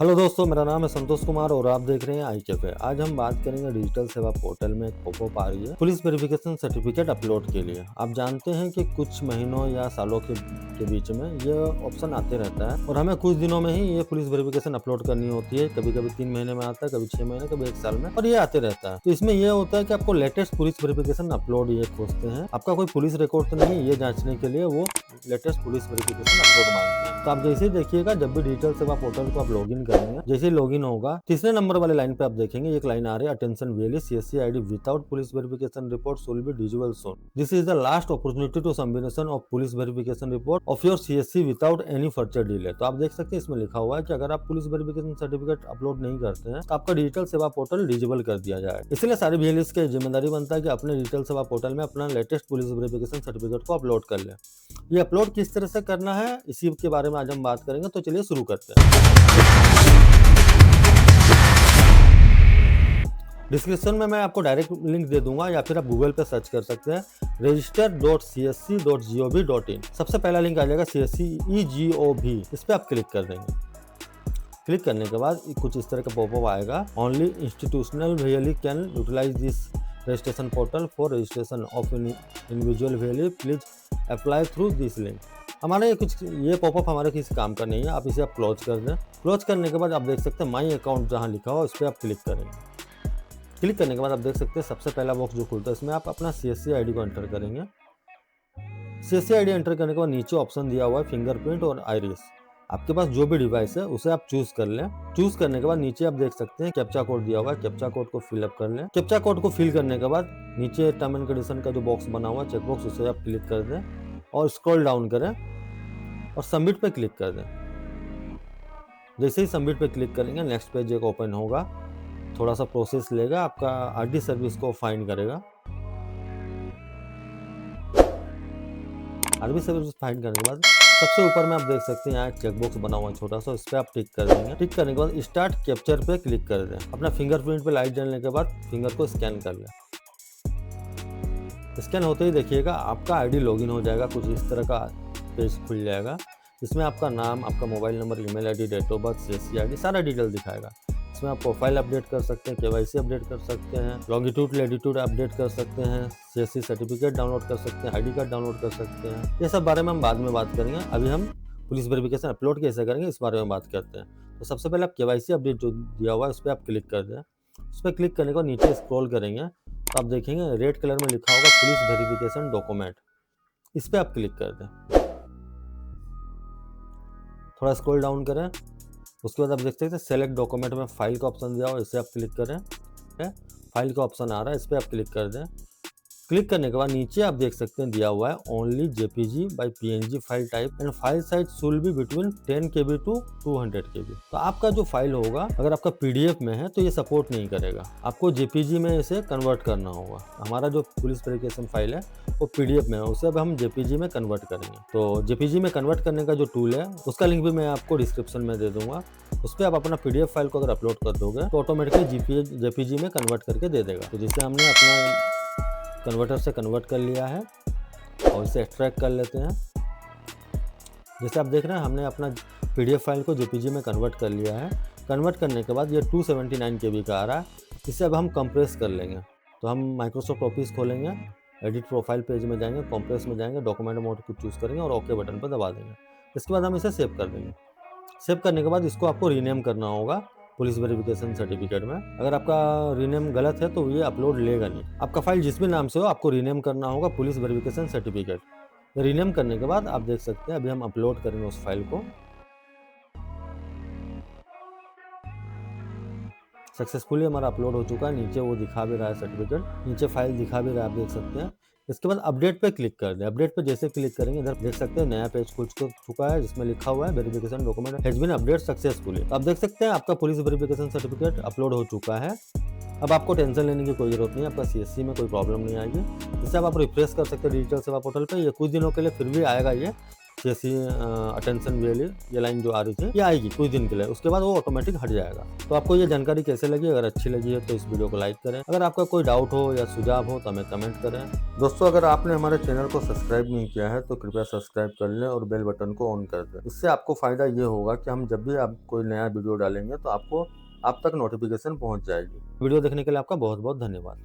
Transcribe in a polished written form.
Hello दोस्तों, मेरा नाम है संतोष कुमार और आप देख रहे हैं आई कैफे। आज हम बात करेंगे डिजिटल सेवा पोर्टल में एक पॉपअप आ रही है पुलिस वेरिफिकेशन सर्टिफिकेट अपलोड के लिए। आप जानते हैं कि कुछ महीनों या सालों के बीच में ये ऑप्शन आते रहता है और हमें कुछ दिनों में ही ये पुलिस वेरिफिकेशन अपलोड करनी होती है। कभी कभी 3 महीने में आता है, कभी 6 महीने, कभी 1 साल में, और ये आते रहता है। तो इसमें ये होता है कि आपको लेटेस्ट पुलिस वेरिफिकेशन अपलोड ये खोजते हैं। आपका कोई पुलिस रिकॉर्ड तो नहीं, ये जांचने के लिए वो लेटेस्ट पुलिस वेरिफिकेशन अपलोड मांगते हैं। तो आप जैसे ही देखिएगा, जब भी डिजिटल सेवा पोर्टल को आप लॉगिन करेंगे, जैसे लॉगिन होगा, तीसरे नंबर वाले लाइन पे आप देखेंगे एक लाइन आ रही है, attention VLE CSC ID without police verification report should be disabled soon. This is the last opportunity to submission of police verification report of your CSC without any further delay. तो आप देख सकते हैं इसमें लिखा हुआ है कि अगर आप पुलिस वेरिफिकेशन सर्टिफिकेट अपलोड नहीं करते हैं तो आपका डिजिटल सेवा पोर्टल डिजिबल कर दिया जाए। इसलिए सारे VLEs की जिम्मेदारी बनता है कि अपने डिजिटल सेवा पोर्टल में अपना लेटेस्ट पुलिस वेरिफिकेशन सर्टिफिकेट को अपलोड कर ले। ये अपलोड किस तरह से करना है, इसी के बारे में आज हम बात करेंगे। तो चलिए शुरू करते हैं। डिस्क्रिप्शन में मैं आपको डायरेक्ट लिंक दे दूंगा या फिर आप गूगल पे सर्च कर सकते हैं register.csc.gov.in। सबसे पहला लिंक आ जाएगा CSC EGOV, इस पर आप क्लिक कर देंगे। क्लिक करने के बाद कुछ इस तरह का पॉपअप आएगा, only institutional VLE can utilise this registration portal for registration of individual VLE, please apply through this link. हमारे ये पॉपअप हमारे किसी काम का नहीं है, आप इसे आप क्लोज कर दें। क्लोज करने के बाद आप देख सकते हैं माई अकाउंट जहाँ लिखा हो इस पर आप क्लिक करेंगे। क्लिक करने के बाद आप देख सकते हैं सबसे पहला बॉक्स जो खुलता है, इसमें आप अपना CSC ID को एंटर करेंगे। CSC ID एंटर करने के बाद नीचे ऑप्शन दिया हुआ है फिंगरप्रिंट और आइरिस। आपके पास जो भी डिवाइस है उसे आप चूज कर लें। चूज करने के बाद नीचे आप देख सकते हैं कैप्चा कोड दिया हुआ है, कैप्चा कोड को फिलअप कर लें। कैप्चा कोड को फिल करने के बाद नीचे टर्म एंड कंडीशन का जो बॉक्स बना हुआ है चेक बॉक्स, उसे आप क्लिक कर दें और स्क्रॉल डाउन करें और सबमिट पे क्लिक कर दें। जैसे ही सबमिट पे क्लिक करेंगे नेक्स्ट पेज एक ओपन होगा, थोड़ा सा प्रोसेस लेगा, आपका RD सर्विस को फाइंड करेगा। RD सर्विस फाइंड करने के बाद सबसे ऊपर में आप देख सकते हैं यहाँ एक चेक बॉक्स बना हुआ है छोटा सा, इस पर आप टिक कर देंगे। टिक करने के बाद स्टार्ट कैप्चर पे क्लिक कर दें। अपना फिंगरप्रिंट पे लाइट जलने के बाद फिंगर को स्कैन कर लें। स्कैन होते ही देखिएगा आपका ID लॉगिन हो जाएगा, कुछ इस तरह का पेज खुल जाएगा। इसमें आपका नाम, आपका mobile number, email ID, date of birth, CSC ID सारा डिटेल दिखाएगा। इसमें आप प्रोफाइल अपडेट कर सकते हैं, KYC अपडेट कर सकते हैं, लॉन्गिट्यूड लैटिट्यूड अपडेट कर सकते हैं, CSC सर्टिफिकेट डाउनलोड कर सकते हैं, ID कार्ड डाउनलोड कर सकते हैं। ये सब बारे में हम बाद में बात करेंगे। अभी हम पुलिस वेरिफिकेशन अपलोड कैसे करेंगे इस बारे में बात करते हैं। तो सबसे पहले आप KYC अपडेट जो दिया हुआ है उस पर आप क्लिक कर दें। उस पर क्लिक करने के बाद नीचे स्क्रॉल करेंगे तो आप देखेंगे रेड कलर में लिखा होगा पुलिस वेरिफिकेशन डॉक्यूमेंट, इस पर आप क्लिक कर दें। थोड़ा स्क्रॉल डाउन करें, उसके बाद आप देख सकते हैं सेलेक्ट डॉक्यूमेंट में फाइल का ऑप्शन दिया हुआ है, इसे आप क्लिक करें। फाइल का ऑप्शन आ रहा है, इस पर आप क्लिक कर दें। क्लिक करने के बाद नीचे आप देख सकते हैं दिया हुआ है only JPG by PNG file type and file size should be between 10 KB to 200 KB। तो आपका जो फाइल होगा अगर आपका PDF में है तो ये सपोर्ट नहीं करेगा, आपको JPG में इसे कन्वर्ट करना होगा। हमारा जो पुलिस वेरिफिकेशन फाइल है वो PDF में है, उसे अब हम JPG में कन्वर्ट करेंगे। तो JPG में कन्वर्ट करने का जो टूल है उसका लिंक भी मैं आपको डिस्क्रिप्शन में दे दूंगा। उस पर आप अपना PDF फाइल को अगर अपलोड कर दोगे तो ऑटोमेटिकली JPG में कन्वर्ट करके दे देगा। तो जिससे हमने अपना कन्वर्टर से कन्वर्ट कर लिया है और इसे एक्सट्रैक्ट कर लेते हैं। जैसे आप देख रहे हैं हमने अपना PDF फाइल को JPG में कन्वर्ट कर लिया है। कन्वर्ट करने के बाद ये 279 KB का आ रहा है, इसे अब हम कंप्रेस कर लेंगे। तो हम माइक्रोसॉफ्ट ऑफिस खोलेंगे, एडिट प्रोफाइल पेज में जाएंगे, कंप्रेस में जाएंगे, डॉक्यूमेंट मोड को चूज़ करेंगे और ओके बटन पर दबा देंगे। इसके बाद हम इसे सेव कर देंगे। सेव करने के बाद इसको आपको रीनेम करना होगा पुलिस वेरिफिकेशन सर्टिफिकेट में। अगर आपका रीनेम गलत है तो ये अपलोड लेगा नहीं। आपका फाइल जिस भी नाम से हो आपको रीनेम करना होगा पुलिस वेरिफिकेशन सर्टिफिकेट। रीनेम करने के बाद आप देख सकते हैं अभी हम अपलोड करेंगे उस फाइल को। सक्सेसफुली हमारा अपलोड हो चुका है, नीचे वो दिखा भी रहा है सर्टिफिकेट, नीचे फाइल दिखा भी रहा है, आप देख सकते हैं। इसके बाद अपडेट पे क्लिक कर दें। अपडेट पे जैसे क्लिक करेंगे इधर देख सकते हैं नया पेज खुल चुका है जिसमें लिखा हुआ है verification document has been updated successfully. आप देख सकते हैं आपका पुलिस वेरिफिकेशन सर्टिफिकेट अपलोड हो चुका है। अब आपको टेंशन लेने की कोई जरूरत नहीं है, आपका CSC में कोई प्रॉब्लम नहीं आएगी। इससे आप रिफ्रेश कर सकते हैं डिजिटल सेवा पोर्टल पर। ये कुछ दिनों के लिए फिर भी आएगा ये, सी अटेंशन रियली, ये लाइन जो आ रही थी, ये आएगी कुछ दिन के लिए, उसके बाद वो ऑटोमेटिक हट जाएगा। तो आपको ये जानकारी कैसे लगी? अगर अच्छी लगी है तो इस वीडियो को लाइक करें। अगर आपका कोई डाउट हो या सुझाव हो तो हमें कमेंट करें। दोस्तों, अगर आपने हमारे चैनल को सब्सक्राइब नहीं किया है तो कृपया सब्सक्राइब कर लें और बेल बटन को ऑन कर दें। इससे आपको फायदा ये होगा कि हम जब भी आप कोई नया वीडियो डालेंगे तो आप तक नोटिफिकेशन पहुंच जाएगी। वीडियो देखने के लिए आपका बहुत बहुत धन्यवाद।